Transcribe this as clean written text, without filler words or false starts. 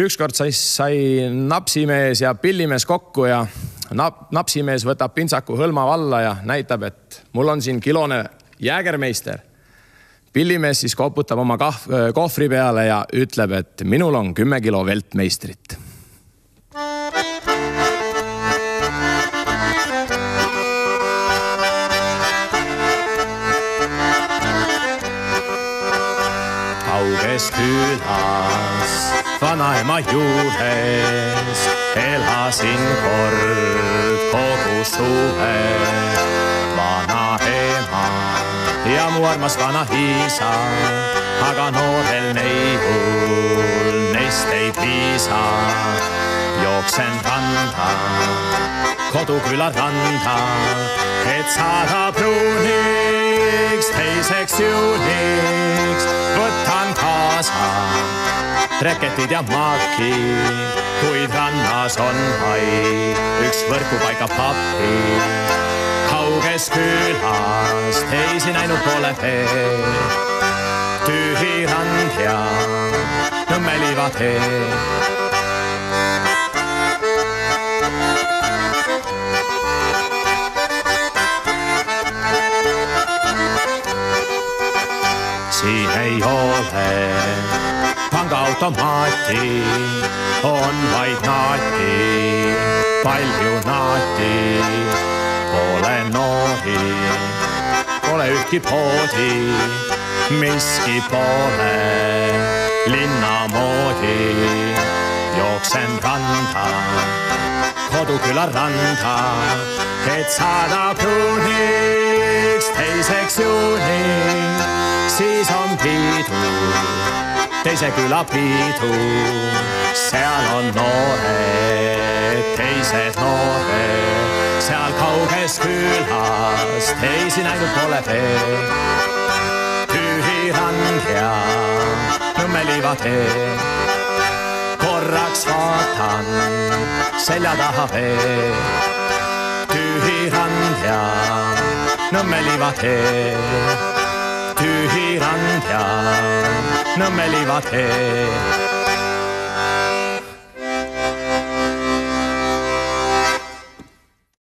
Ükskord sai napsimees ja pillimees kokku ja napsimees võtab pintsaku hõlma valla ja näitab, et mul on siin kilone jäägermeister. Pillimees siis koputab oma kohvri peale ja ütleb, et minul on 10 kilo veltmeistrit. Kauges külas vanaema juures elasin kord kogu suve. Vanaema ja mu armas vana isa, aga noorel neihul neist ei piisa. Jooksen randa, koduküla randa, et saada pruuniks, teiseks juuniks. Võtan kaasa reketid ja makid, kuid rannas on vaid üks võrgupaika papi. Kauges külas teisi näinud pole veel, tühi rand ja nõmmeliva tee. Siin ei ole pangaautomaati, on vaid naati, palju naati. Pole noori, pole ühtki poodi, miski pole linna moodi. Jooksen randa, koduküla randa, et saada pruuniks, teiseks juuniks. Siis on piidu, teise küla piidu, seal on noored, teised noored. Seal kauges külas teisi näinud pole veel, tühi rand ja nõmmeliva tee. Korraks vaatan selja taha veel, tühi rand ja nõmmeliva tee. Tühi rand ja nõmmeliva tee.